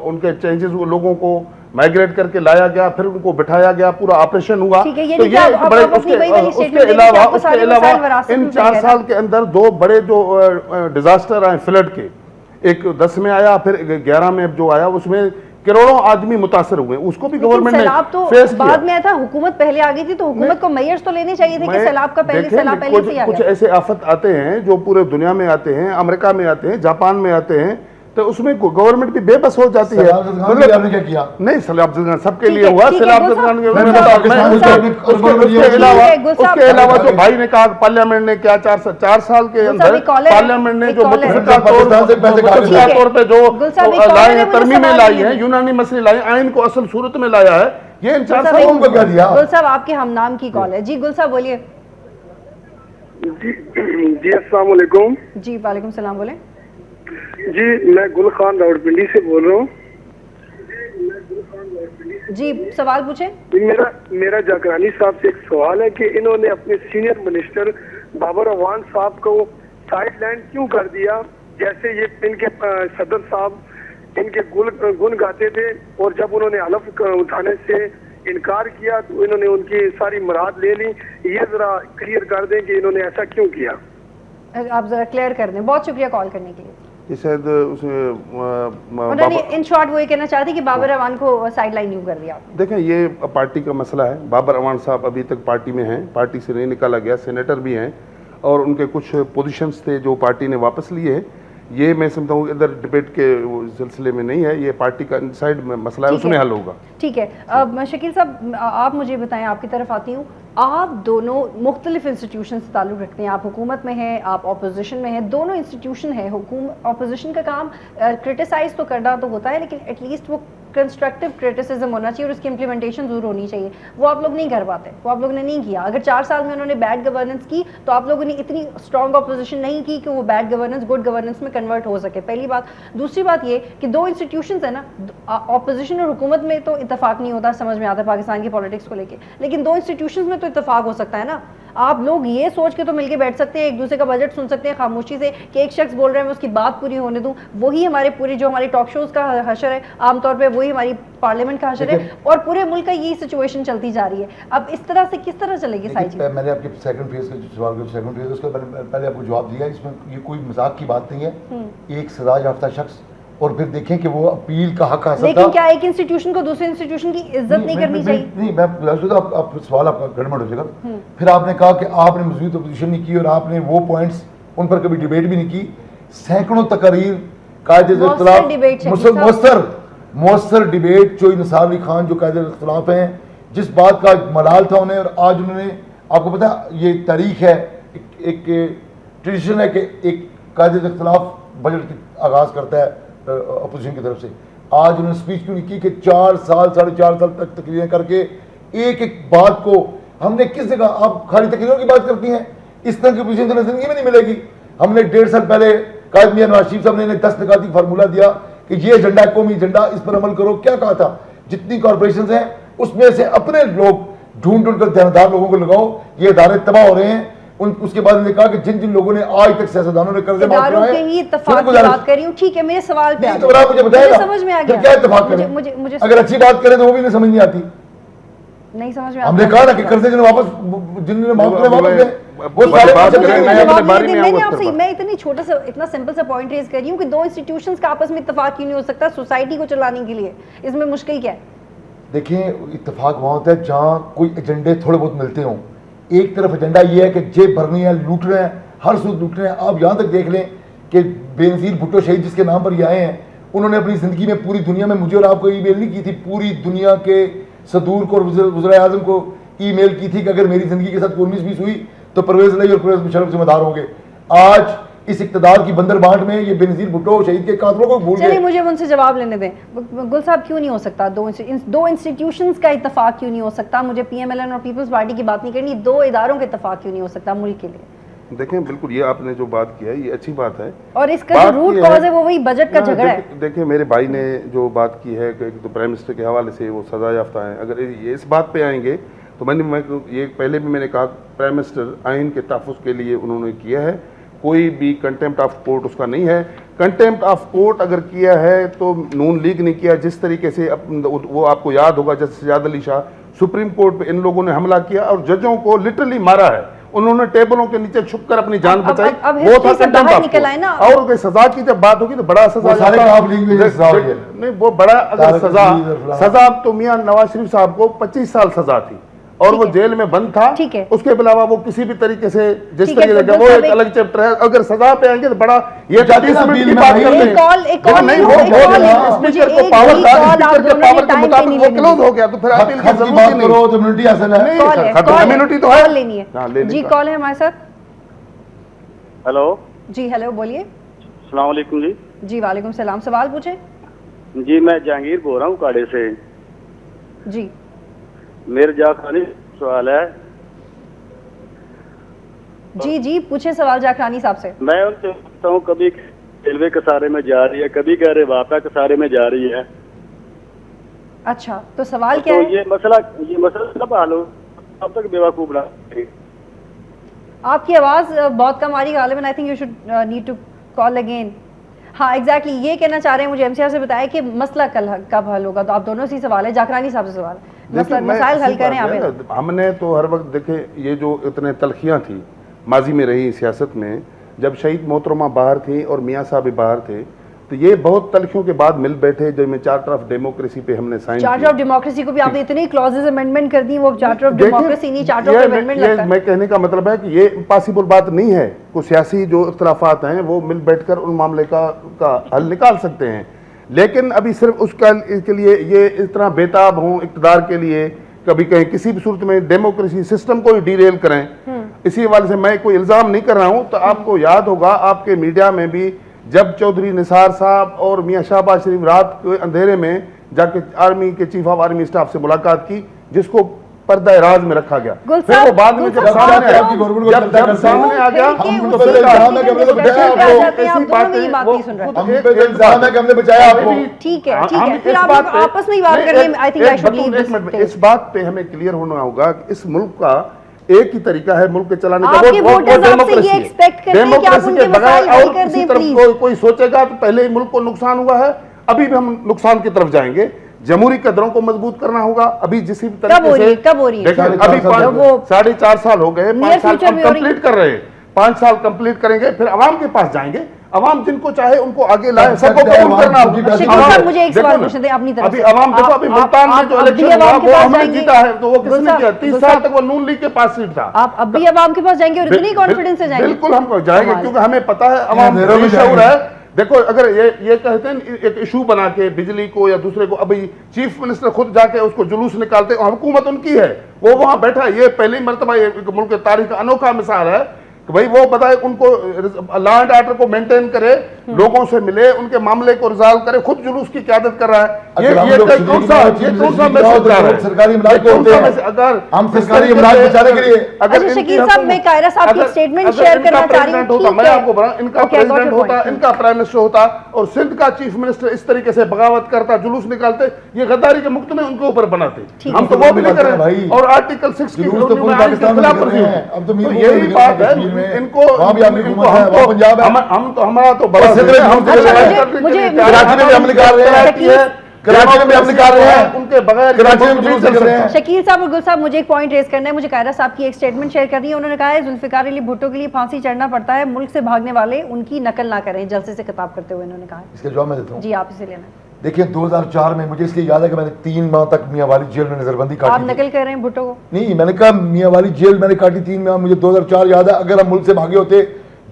उनके चेंजेस, वो लोगों को माइग्रेट करके लाया गया, फिर उनको बिठाया गया, पूरा ऑपरेशन हुआ। तो ये उसके अलावा इन 4 साल के अंदर 2 बड़े जो डिजास्टर आए फ्लड के, एक 10 में आया फिर 11 में जो आया, उसमें करोड़ों आदमी मुतासर हुए, उसको भी गवर्नमेंट ने तो फेस बाद में आया था। हुकूमत पहले आ गई थी तो हुकूमत को मेयर्स तो लेने चाहिए थे कि सैलाब का पहले सैलाब पहले से आ गया। कुछ ऐसे आफत आते हैं जो पूरे दुनिया में आते हैं, अमेरिका में आते हैं, जापान में आते हैं, तो उसमें गवर्नमेंट भी बेबस हो जाती है। मतलब क्या किया? नहीं, सैलाब जलगान सबके लिए हुआ। सैलाब जलगान उसके अलावा जो भाई ने कहा पार्लियामेंट ने क्या 4 साल के अंदर पार्लियामेंट ने जो मुतफ़िका तौर पे जो लाई है, तरमीमें लाई है, यूनानी मसले लाए, आइन को असल सूरत में लाया है, ये इन 4 सालों में क्या दिया? गुल साहब आपके हम नाम की कॉल है। जी गुल साहब बोलिए। जी अस्सलाम वालेकुम। जी वालेकुम सलाम, बोले। जी मैं गुल खान रावलपिंडी से बोल रहा हूँ। जी सवाल पूछे। मेरा जागरानी साहब से एक सवाल है कि इन्होंने अपने सीनियर मिनिस्टर बाबर अवान साहब को साइडलाइन क्यों कर दिया? जैसे ये इनके सदर साहब इनके गुण गाते थे और जब उन्होंने हलफ उठाने से इनकार किया तो इन्होंने उनकी सारी मुराद ले ली। ये जरा क्लियर कर दें कि इन्होंने ऐसा क्यों किया। आप जरा क्लियर कर दें। बहुत शुक्रिया कॉल करने के लिए। शायद उन्होंने इन शॉर्ट वो ये कहना चाहते कि बाबर अवान को साइडलाइन क्यों कर दिया। देखें, ये पार्टी का मसला है। बाबर अवान साहब अभी तक पार्टी में हैं, पार्टी से नहीं निकाला गया, सेनेटर भी हैं और उनके कुछ पोजीशंस थे जो पार्टी ने वापस लिए हैं। ये मैं समझता हूँ इधर डिबेट के सिलसिले में नहीं है, ये पार्टी का इनसाइड में मसला है, उसमें हल होगा। ठीक है। अब शकील साहब आप मुझे बताएं, आपकी तरफ आती हूँ। आप दोनों मुख्तलिफ इंस्टीट्यूशन से ताल्लुक़ रखते हैं, आप हुकूमत में हैं, आप अपोजिशन में हैं, दोनों इंस्टीट्यूशन है। अपोजिशन का काम क्रिटिसाइज़ तो करना तो होता है लेकिन एटलीस्ट वो कंस्ट्रक्टिव क्रिटिसिज्म होना चाहिए और उसकी इंप्लीमेंटेशन जरूर होनी चाहिए। वो आप लोग नहीं कर पाते, वो आप लोग ने नहीं किया। अगर 4 साल में उन्होंने बैड गवर्नेंस की तो आप लोगों ने इतनी स्ट्रॉन्ग ऑपोजिशन नहीं की कि वो बैड गवर्नेंस गुड गवर्नेंस में कन्वर्ट हो सके, पहली बात। दूसरी बात ये कि 2 इंस्टीट्यूशंस है ना, ऑपोजिशन और हुकूमत में तो इत्तेफाक नहीं होता, समझ में आता है पाकिस्तान की पॉलिटिक्स को लेके, लेकिन 2 इंस्टीट्यूशंस में तो इत्तेफाक हो सकता है ना। आप लोग ये सोच के तो मिलके बैठ सकते हैं, एक दूसरे का बजट सुन सकते हैं खामोशी से कि एक शख्स बोल रहा है मैं उसकी बात पूरी होने दूं। वही हमारे पूरे जो हमारे टॉक शोज का हशर है आमतौर पे, वही हमारी पार्लियामेंट का हशर है, और पूरे मुल्क का यही सिचुएशन चलती जा रही है। अब इस तरह से किस तरह चलेगी सारी चीज़? मैंने आपके सेकंड फेज का जो सवाल सेकंड फेज उसका पहले आपको जवाब दिया, इसमें ये कोई मजाक की बात नहीं है। एक सजा याफ्ता शख्स, और फिर देखें कि वो अपील का हक हासिल, लेकिन क्या एक इंस्टीट्यूशन को दूसरे इंस्टीट्यूशन की इज्जत नहीं करनी चाहिए? नहीं, मैं आप सवाल आपका गड़बड़ हो जाएगा। फिर आपने कहा कि आपने मजबूत अपोजिशन नहीं की और आपने वो पॉइंट्स उन पर कभी डिबेट भी नहीं की। सैकड़ों तकरीर कायदे मौसर डिबेट जो निसार अली खान जो कायदे इख्तिलाफ हैं, जिस बात का मलाल था उन्हें, और आज उन्होंने, आपको पता ये तारीख है, एक ट्रेडिशन है कि एक कायदे इख्तिलाफ बजट की आगाज करता है अपोजिशन की तरफ से। आज उन्होंने स्पीच क्यों नहीं की कि 4 साल 4.5 साल तक तकरीरें करके एक एक बात को हमने किस जगह, आप खाली तकरीरों की बात करती हैं, इस तरह की पोजीशन तो जिंदगी में नहीं मिलेगी। हमने 1.5 साल पहले कायद मियां नवाज शरीफ साहब ने 10 निकाती फार्मूला दिया कि ये एजेंडा कौमी एजेंडा, इस पर अमल करो। क्या कहा था? जितनी कॉर्पोरेशन हैं उसमें से अपने लोग ढूंढ ढूंढ कर ध्यानदार लोगों को लगाओ, ये इदारे तबाह हो रहे हैं। उसके बाद उन्होंने कहा कि जिन जिन लोगों ने आज तक सियासतदानों ने कर्जे माफ करवाए, ही इत्तेफाक की बात कर रही हूं, ठीक है, मेरे सवाल पे तो आप मुझे बताइएगा, समझ में आ गया। क्या इत्तेफाक करें? मुझे अगर अच्छी बात करें तो वो भी नहीं समझ नहीं आती। नहीं समझ में हमने कहा ना कि कर्जे जिन्होंने माफ करे वापस दें। वो सारे मैंने आपसे मैं इतनी छोटा सा इतना सिंपल सा पॉइंट रेज कर रही हूँ कि 2 इंस्टीट्यूशंस का आपस में इत्तेफाक क्यों नहीं हो सकता सोसाइटी को चलाने के लिए? इसमें मुश्किल क्या है? देखिए, इत्तेफाक वहाँ होता है जहाँ कोई एजेंडे थोड़े बहुत मिलते हों। एक तरफ एजेंडा ये है कि जेब भरनी है, लूट रहे हैं, हर सूद लूट रहे हैं। आप यहाँ तक देख लें कि बेनज़ीर भुट्टो शहीद जिसके नाम पर ये आए हैं, उन्होंने अपनी ज़िंदगी में पूरी दुनिया में मुझे और आपको ईमेल नहीं की थी, पूरी दुनिया के सदूर को और वज़ीर आज़म को ईमेल की थी कि अगर मेरी ज़िंदगी के साथ 19-20 हुई तो परवेज़ इलाही और परवेज़ मुशर्रफ जिम्मेदार होंगे। आज इस इक़्तिदार की बंदरबांट में ये बेनज़ीर भुट्टो शहीद के कातलों को भूल गए। मुझे उनसे जवाब लेने दें। गुल साहब, क्यों नहीं हो सकता 2 इंस्टीट्यूशंस का इत्तेफाक क्यों नहीं हो सकता? मुझे PMLN और पीपल्स पार्टी की बात नहीं करनी, 2 इदारों का इत्तेफाक क्यों नहीं हो सकता मुल्क के लिए? देखें, बिल्कुल ये आपने जो बात किया है ये अच्छी बात है, और इसका जो रूट कॉज है वो वही बजट का झगड़ा है। देखिए, मेरे भाई ने जो बात की है कि तो प्राइम मिनिस्टर के हवाले से वो सजा याफ्ता है, अगर ये इस बात पे आएंगे तो मैं ये पहले भी मैंने कहा, प्राइम मिनिस्टर आइन के तहफ़्फ़ुज़ के लिए उन्होंने किया है, कोई भी कंटेम्प्ट ऑफ कोर्ट उसका नहीं है। कंटेम्प्ट ऑफ कोर्ट अगर किया है तो नून लीग ने किया, जिस तरीके से वो आपको याद होगा जैसे सजाद अली शाह सुप्रीम कोर्ट पे इन लोगों ने हमला किया और जजों को लिटरली मारा है, उन्होंने टेबलों के नीचे छुपकर अपनी जान बचाई। वो था कंटेम्प्ट ऑफ कोर्ट। और सजा की जब बात होगी तो बड़ा सजा नहीं, वो बड़ा अगर सजा तो मियां नवाज शरीफ साहब को 25 साल सजा थी और वो जेल में बंद था, उसके अलावा वो किसी भी तरीके से जिस तरीके से वो एक अलग चैप्टर है। अगर सजा पे आएंगे तो बड़ा ये 30 मिनट की बात कर रहे हैं, नहीं वो स्पीकर को पावर था, स्पीकर के पावर के मुताबिक वो क्लोज हो गया, तो फिर अपील की जरूरत ही नहीं। इम्यूनिटी हासिल है, इम्यूनिटी तो है। जी, कॉल है हमारे साथ। हेलो जी, हेलो, बोलिए। अस्सलाम वालेकुम जी। जी, वालेकुम सलाम। सवाल पूछे जी। मैं जहांगीर बोल रहा हूँ काड़े से जी। मेरे जाखरानी सवाल है जी, पूछे सवाल जाखरानी साहब से। मैं उनसे पूछता हूँ, कभी रेलवे कसारे में जा रही है, कभी कह रहे वापा कसारे में जा रही है। अच्छा, तो सवाल क्या है? ये मसला कब हल हो? कब तक बेवकूफ बना? आपकी आवाज बहुत कम आ रही है गालिबन, I think you should need to call again. हाँ, एग्जैक्टली ये कहना चाह रहे हैं, मुझे MCR से बताया कि मसला कब हल होगा, तो आप दोनों से सवाल है, जाखरानी साहब से सवाल है, मसाइल हल करें आप। हमने तो हर वक्त देखे ये जो इतने तलखियाँ थी माजी में रही सियासत में, जब शहीद मोहतरमा बाहर थी और मियाँ साहब भी बाहर थे, तो ये बहुत तलखियों के बाद मिल बैठे, जो में चार्टर ऑफ डेमोक्रेसी पे हमने साइन चार्टर ऑफ डेमोक्रेसी को भी आपने इतने क्लॉजेस अमेंडमेंट कर दी, वो चार्टर ऑफ डेमोक्रेसी नहीं, चार्टर ऑफ अमेंडमेंट लगता है। मैं कहने का मतलब है कि ये इम्पॉसिबल बात नहीं है, कुछ सियासी जो इख्तिलाफात हैं वो मिल बैठकर उन मामले का हल निकाल सकते हैं, लेकिन अभी सिर्फ उसका इसके लिए ये इस तरह बेताब हों इक़्तिदार के लिए, कभी कहीं किसी भी सूरत में डेमोक्रेसी सिस्टम को ही डीरेल करें। इसी हवाले से मैं कोई इल्ज़ाम नहीं कर रहा हूँ, तो आपको याद होगा आपके मीडिया में भी जब चौधरी निसार साहब और मियाँ शहबाज शरीफ रात के अंधेरे में जाके आर्मी के चीफ ऑफ आर्मी स्टाफ से मुलाकात की, जिसको पर्दा राज में रखा गया। गुल फिर वो साहब, बाद में गुल जब साहब, सामने आया, आपकी गवर्नमेंट को चलता जब सामने आ गया, फिर हम के तो उस फिर बात में हमने पे बताया discussion पे आ आपको, जाते हैं, आप ऐसी दोनों मेरी बातें बात वो नहीं सुन रहे। हम पे जो इल्जाम है कि हमने बचाया आपको। ठीक है, ठीक हम है, फिर इस आप बात लोग पे- आपस में ही बात नहीं, कर रहे एक- हैं। आई थिंक आई एक शुड बतूल, लीव एक मिनट, इस बात पे हमें क्लियर होना होगा कि इस मुल्क का एक ही तरीका है मुल्क के चलाने का, आपके वो वोटर्स आपसे डेमोक्रेसी ये है। expect करते हैं कि आप डेमोक्रेसी उनके के बगैर मसाइल हल और कर किसी दें, तरफ please। कोई सोचेगा तो पहले ही मुल्क को नुकसान हुआ है, अभी भी हम नुकसान की तरफ जाएंगे। जमहूरी कदरों को मजबूत करना होगा। अभी जिस कब हो रही है? कब हो रही है? देखिए, साढ़े अभी चार साल वो 4.5 साल हो गए, near 5 साल future हम में हो रही है। कंप्लीट कर रहे हैं, 5 साल कंप्लीट करेंगे, फिर अवाम के पास जाएंगे। अवाम जिनको चाहे उनको आगे लाए, तब सबको तक कबूल अवाम करना की होगा। शकील साहब, अवाम- मुझे एक देखो सवाल ना, पूछने दें अपनी तरफ अभी से। अवाम देखो, अभी मुल्तान में जो आप इलेक्शन अभी हुआ अवाम के वो पास हमने जाएंगे। जीता है, तो वो गुल किसने साहब, किया? 30 गुल साल साहब, तक वो नून लीग के पास सीट था। आप अब भी अवाम के पास जाएंगे और इतनी कॉन्फिडेंस से जाएंगे? बिल्कुल हम जाएंगे, कमाल। क्योंकि हमें पता है अवाम अंधेरों में शऊर जाएंगे। है। देखो, अगर ये कहते हैं एक इशू बना के बिजली को या दूसरे को, अभी चीफ मिनिस्टर खुद जाके उसको जुलूस निकालते हैं, हुकूमत उनकी है, वो वहां बैठा है। ये पहली मरतबा मुल्क की तारीख का अनोखा मिसाल है कि भाई वो बताए उनको लॉ एंड ऑर्डर को मेंटेन करे, लोगों से मिले, उनके मामले को रिजॉल्व करे, खुद जुलूस की क़यादत कर रहा है। अगर हम ये लोग कौन सा मैसेज जा रहा है? सरकारी इमदाद ये को कौन होते सा हैं। मैसेज? अगर हम इस सरकारी तरीके इमदाद से- बचाने के लिए अगर अच्छा, इनकी शकील साहब, हुकूमत- मैं कायरा साहब की अगर- स्टेटमेंट अगर शेयर इनका करना चाह रही हूं। प्रेसिडेंट होता, ठीक मैं है। आपको बता, इनका Okay, I got your president होता, point. इनका प्राइम मिनिस्टर होता और सिंध का चीफ मिनिस्टर इस तरीके से बगावत करता, जुलूस निकालते, ये गद्दारी के मुकदमे उनके ऊपर बनाते। ठीक हम है। तो वो भी नहीं कर भाई। रहे। और आर्टिकल 6 की जुलूस तो पूरे आइन के पाकिस्तान में खिलाफ निकल वर्जी रहे हैं। होती। अब तो मीर तो मुल्क यही निकल बात है, कश्मीर में। इनको वहाँ भी आपकी हुकूमत है, वहाँ पंजाब है। हम तो हमारा तो बड़ा सिंध में हम अच्छा, कराची में हम निकाल रहे हैं, कराची में भी हम निकाल रहे हैं, उनके बगैर कराची में जुलूस निकल रहे हैं। शकील साहब और गुल साहब, मुझे एक पॉइंट रेज करना है। मुझे कायरा साहब की एक स्टेटमेंट शेयर करनी है। उन्होंने कहा है जुल्फिकार अली भुट्टो के लिए फांसी चढ़ना पड़ता है, मुल्क से भागने वाले उनकी नकल ना करें। जलसे से खिताब करते हुए उन्होंने कहा है। इसका जवाब मैं देता हूँ। जी, आप इसे लेना। देखिए 2004 में मुझे इसलिए याद है कि मैंने 3 माह तक मियाँ वाली जेल में नजरबंदी आप काटी थी। नकल कर रहे हैं भुट्टो को? नहीं, मैंने कहा मियाँ वाली जेल मैंने काटी 3 माह, मुझे 2004 याद है। अगर हम मुल्क से भागे होते,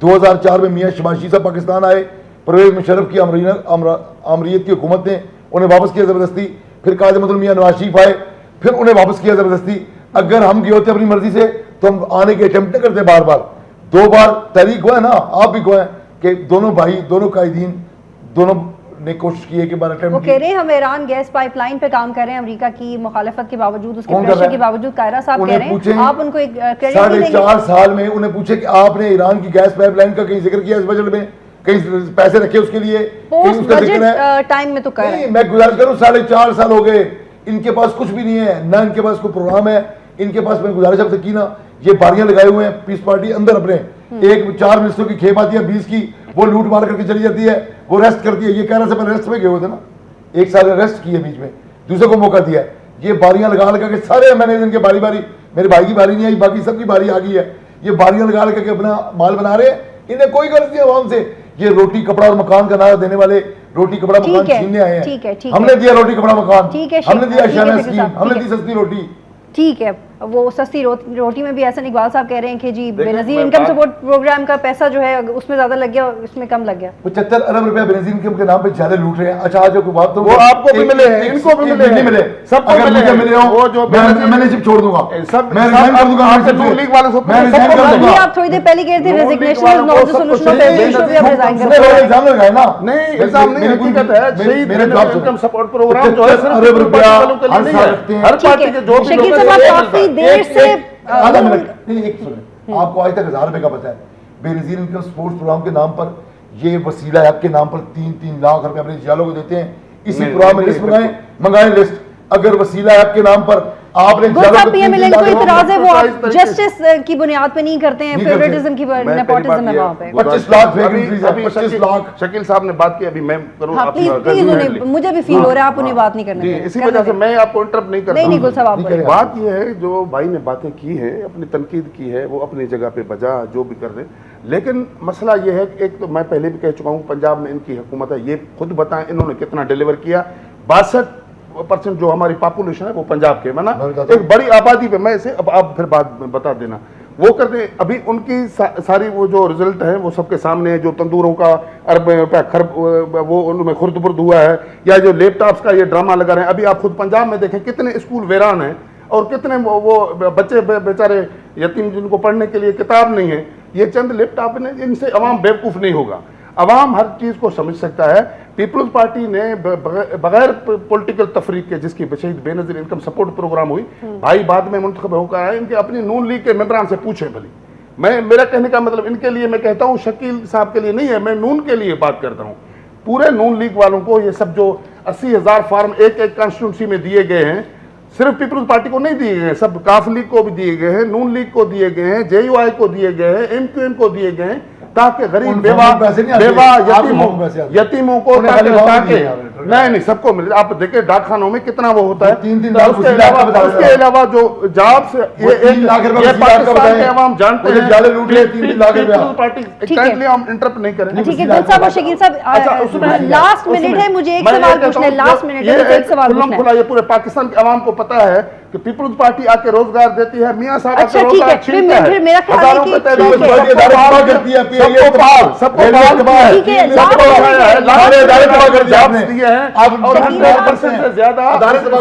2004 में मियाँ शबाशी साहब पाकिस्तान आए, परवेज मुशर्रफ की आमरीत की हुकूमत ने उन्हें वापस किया जबरदस्ती, फिर काज़िम मियाँ नवाज शरीफ आए, फिर उन्हें वापस किया जबरदस्ती। अगर हम गए होते अपनी मर्जी से तो हम आने के अटेम्प्ट न करते। बार बार 2 बार तहरीक हुआ है ना, आप भी हुआ है कि दोनों भाई, दोनों कायदीन, दोनों ने कोशिश की है कि बार वो अटेम्प्ट कह रहे हैं हम ईरान गैस पाइपलाइन पे काम कर रहे हैं, अमेरिका की मुखालफत के बावजूद, उसके कौन कर प्रेशर रहा के है? बावजूद। कायरा साहब कह उन्हें रहे हैं, पूछें, आप उनको एक क्रेडिट नहीं देंगे? 4.5 साल में उन्हें पूछे कि आपने ईरान की गैस पाइपलाइन का कहीं जिक्र किया इस बजट में, कहीं पैसे रखे उसके लिए, कहीं पोस्ट उसका जिक्र है? बजट टाइम में तो कर रहे नहीं, हैं। मैं गुजारिश करूं, 4.5 साल हो गए, इनके पास कुछ भी नहीं है, ना इनके पास कोई प्रोग्राम है। इनके पास, मैं गुजारिश आपसे की ना, ये बारियां लगाए हुए हैं पीस पार्टी अंदर अपने, एक 4 मिनिस्टरों की खेप आती है 20 की, वो लूट मार करके चली जाती है, वो रेस्ट करती है। ये कहने से पहले रेस्ट में गए हुए थे ना, 1 साल रेस्ट किए बीच में, दूसरे को मौका दिया। ये बारियां लगा लगा के सारे मैंने इनके बारी बारी, मेरे भाई की बारी नहीं आई, बाकी सबकी बारी आ गई है। ये बारियां लगा लगा के अपना माल बना रहे हैं, इन्हें कोई गर्ज नहीं आवाम से। ये रोटी कपड़ा और मकान का नारा देने वाले रोटी कपड़ा मकान ठीक है, छीनने आए हैं। ठीक है, ठीक हमने है। दिया रोटी कपड़ा मकान, ठीक है, हमने दिया ठीक है, शाना शकील स्कीम, साहब, हमने ठीक दी सस्ती रोटी। ठीक है, वो सस्ती रोटी में भी एहसन इकबाल साहब कह रहे हैं कि जी देखिए, बेनजीर मैं इनकम बात- सपोर्ट प्रोग्राम का पैसा जो है उसमें ज्यादा लग गया, इसमें कम लग गया। 75 अरब रुपया बेनजीर इनकम के नाम पे ज्यादा लूट रहे हैं। अच्छा, आज कोई बात तो वो आपको भी मिले हैं, इनको भी मिले नहीं हैं, मिले, सबको अगर मिले मुझे हैं। मिले हो वो जो बेनजीर- मैंने सिर्फ छोड़ दूंगा, सब- मैं सब रिजाइन कर दूंगा, आपके नून लीग वाले सबको- मैं रिजाइन सबको कर अभी दूंगा। आप थोड़ी देर पहले कह रहे थे नून लीग रेजिग्नेशन वालों इज नॉट द को सॉल्यूशन सबको ऑफ एवरी इशू, भी आप रिजाइन कर मेरे सकते हैं। एग्जाम लगाए ना, नहीं, इल्जाम नहीं, हकीकत है। शहीद मेरे जवाब इनकम सपोर्ट प्रोग्राम जो है सिर्फ अरब पार्टी रुपया वालों के लिए हर नहीं साल है। रखते हैं। हर ठीक पार्टी है, के जो भी शकील लोग साहब, हैं, आप काफी देर से आधा मिनट नहीं, एक सुनिए, आपको आज तक 1000 रुपए का पता है। बेनजीर इनकम स्पोर्ट्स प्रोग्राम के नाम पर, ये वसीला ऐप के नाम पर 3-3 लाख रुपए अपने जियालों को देते हैं। इसी नहीं, प्रोग्राम में नहीं, लिस्ट मंगाएं लिस्ट। अगर वसीला ऐप के नाम पर आपने गुल जियालों साहब को पीएमएलएन 3-3 को लाख इतराज है, वो इस आप तरीके से- जस्टिस की बुनियाद पे नहीं करते हैं, नहीं करते। फेवरेटिज्म की मैं पहली नेपोटिज्म बात है ये- वहाँ पे। 25 लाख अभी- वैकेंसीज है, अभी 25 शकील- लाख। शकील साहब ने बात की, अभी मैं करूं हाँ, आपकी प्लीज बात। प्लीज उन्हें, मुझे भी फील हो रहा है आप उन्हें बात नहीं करने जी, दें। इसी करने वजह से दें। मैं आपको इंटरप्ट नहीं करता नहीं नहीं गुल साहब, आप नहीं बोलिए। करेगा। बात यह है, जो भाई ने बातें की है, अपनी तनकीद की है, वो अपनी जगह पे बजा, जो भी कर रहे हैं। लेकिन मसला ये है कि एक तो मैं पहले भी कह चुका हूँ, पंजाब में इनकी हुकूमत है, ये खुद बताएं इन्होंने कितना डिलीवर किया। 62% जो हमारी पॉपुलेशन है वो पंजाब के, माना मैं बताता हूं। एक बड़ी आबादी पे, मैं इसे अब आप फिर बाद में बता देना वो करते। अभी उनकी सारी वो जो रिजल्ट है वो सबके सामने है, जो तंदूरों का अरब रुपया खरब वो उनमें खुर्द बुर्द हुआ है, या जो लैपटॉप्स का ये ड्रामा लगा रहे हैं। अभी आप खुद पंजाब में देखें कितने स्कूल वीरान हैं और कितने वो बच्चे बेचारे यतीम जिनको पढ़ने के लिए किताब नहीं है। ये चंद लैपटॉप ने, इनसे अवाम बेवकूफ़ नहीं होगा। अवाम हर चीज को समझ सकता है। पीपल्स पार्टी ने बगैर पॉलिटिकल तफरीक के, जिसकी शहीद बेनजीर इनकम सपोर्ट प्रोग्राम हुई, भाई बाद में मुंतखब होकर आए, इनके अपनी नून लीग के मेंबरान से पूछे भली। मेरा कहने का मतलब इनके लिए मैं कहता हूँ, शकील साहब के लिए नहीं है, मैं नून के लिए बात करता हूँ। पूरे नून लीग वालों को ये सब जो 80,000 फार्म एक एक कॉन्स्टिट्यूंसी में दिए गए हैं, सिर्फ पीपल्स पार्टी को नहीं दिए गए हैं, सब काफ लीग को भी दिए गए हैं, नून लीग को दिए गए हैं, JUI को दिए गए हैं, MQM को दिए गए हैं, ताकि गरीब बेवा यतीमों को ताकि नहीं सबको मिले। आप देखिए डाकखानों में कितना वो होता है। 3 उसके अलावा जो जॉब से ये पाकिस्तान के अवाम जानते हैं, पीपल्स पार्टी काइंडली हम इंटरप्ट नहीं करेंगे। ठीक है गुल साहब और शकील साहब, लास्ट मिनट है, मुझे एक सवाल पूछना है, लास्ट मिनट है, मुझे एक सवाल पूछना है। ये पूरे पाकिस्तान के अवाम को पता है कि पीपल्स पार्टी आके रोजगार देती है, मियां साहब अच्छा ठीक है, फिर मेरा ख्याल है कि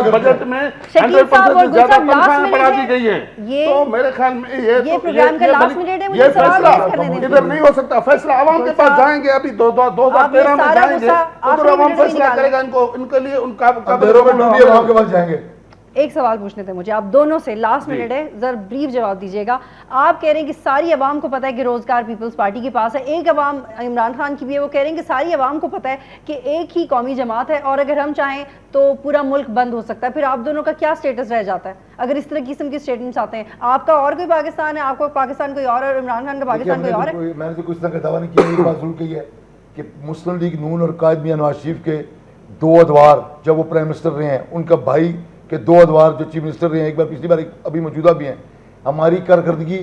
बजट में 100% ज्यादा तनख्वाहें बढ़ा दी गई है। तो मेरे ख्याल में ये प्रोग्राम का लास्ट मिनट है, मुझे फैसला इधर नहीं हो सकता। फैसला अवाम के पास जाएंगे, अभी 2013 में जाएंगे, उधर अवाम फैसला करेगा इनको, इनके लिए उनका अवाम के पास जाएंगे। एक सवाल पूछने थे मुझे आप दोनों से, लास्ट मिनट है, जरा ब्रीफ जवाब दीजिएगा। आप कह रहे हैं कि सारी अवाम को पता है कि रोजगार पीपल्स पार्टी के पास है, एक अवाम इमरान खान की भी है, वो कह रहे हैं कि सारी अवाम को पता है कि एक ही कौमी जमात है और अगर हम चाहें तो पूरा मुल्क बंद हो सकता है। फिर आप दोनों का क्या स्टेटस रह जाता है अगर इस तरह किस्म की स्टेटमेंट्स आते हैं? आपका और कोई पाकिस्तान है, आपको पाकिस्तान कोई और इमरान खान का पाकिस्तान कोई और है? मैंने तो कुछ तरह का दावा नहीं किया, बात जरूर कही है कि मुस्लिम लीग नून और कायद मियां नवाज शरीफ के 2 अदवार जब वो प्राइम मिनिस्टर रहे हैं, उनका भाई के 2 अदवार जो चीफ मिनिस्टर रहे हैं, एक बार पिछली बार अभी मौजूदा भी हैं, हमारी कारकर्दगी,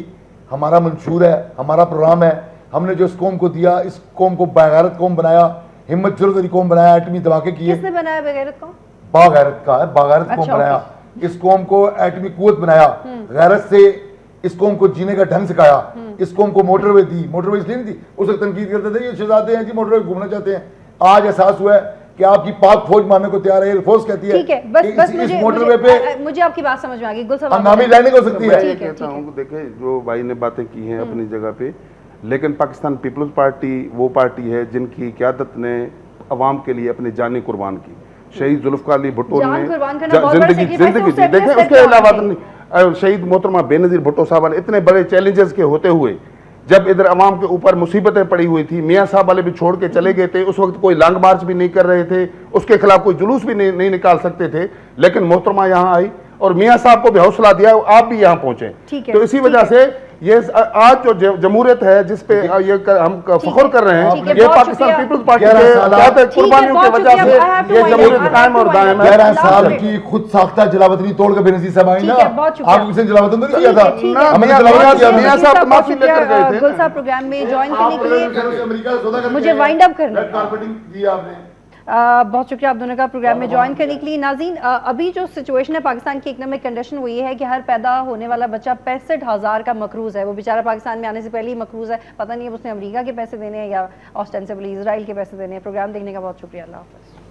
हमारा मंशूर है, हमारा प्रोग्राम है। हमने जो इस कौम को दिया, इस कौम को बागैरत कौम बनाया, हिम्मत जुर्रत वाली कौम बनाया, एटमी धमाके किए। किसने बनाया बागैरत कौम? बागैरत का है, बागैरत कौम बनाया, इस कौम को एटमी कुव्वत बनाया, गैरत से इस कौम को जीने का ढंग सिखाया, इस कौम को मोटरवे दी। मोटरवे इसलिए नहीं दी, उस वक्त तनकीद करते थे ये शहजादे हैं जी मोटरवे घूमना चाहते हैं। आज एहसास हुआ है कि आपकी पाक फौज मारने को तैयार है, एयरफोर्स कहती है। ठीक है, बस मुझे आपकी बात समझ में आ गई। हंगामी लैंडिंग हो सकती है। मैं कहता हूँ देखिए जो भाई ने बातें की हैं अपनी जगह पे, लेकिन पाकिस्तान पीपल्स पार्टी वो पार्टी है जिनकी क़यादत ने अवाम के लिए अपनी जानें कुर्बान की। शहीद जुल्फ़िकार अली भुट्टो ने जिंदगी दी। देखें उसके अलावा शहीद मोहतरमा बेनज़ीर भुट्टो साहब ने इतने बड़े चैलेंजेस के होते हुए, जब इधर अवाम के ऊपर मुसीबतें पड़ी हुई थी, मियाँ साहब वाले भी छोड़ के चले गए थे, उस वक्त कोई लॉन्ग मार्च भी नहीं कर रहे थे, उसके खिलाफ कोई जुलूस भी नहीं निकाल सकते थे, लेकिन मोहतरमा यहाँ आई और मियाँ साहब को भी हौसला दिया, आप भी यहाँ पहुंचे। तो इसी वजह से ये आज जो जमहूरियत है जिस पे ये हम फख्र कर रहे हैं, ये पाकिस्तान पीपल्स पार्टी के कुर्बानियों की वजह से ये जमहूरियत कायम और दायम है। 11 साल की खुद साख्ता जलावतनी तोड़ के बेनज़ीर साहब आई ना, आप किसी जलावतन तो नहीं किया था, हमें मियां साहब तो माफी लेकर गए थे। गुल साहब प्रोग्राम में ज्वाइन करने के लिए मुझे वाइंड अप करना है। बहुत शुक्रिया आप दोनों का प्रोग्राम में ज्वाइन करने के लिए। नाज़रीन, अभी जो सिचुएशन है पाकिस्तान की इकनॉमिक कंडीशन वो ये है कि हर पैदा होने वाला बच्चा 65,000 का मकरूज है। वो बेचारा पाकिस्तान में आने से पहले ही मकरूज है, पता नहीं है उसने अमेरिका के पैसे देने हैं या ऑस्टेंसिबली इजराइल के पैसे देने हैं। प्रोग्राम देखने का बहुत शुक्रिया, अल्लाह हाफ़िज़।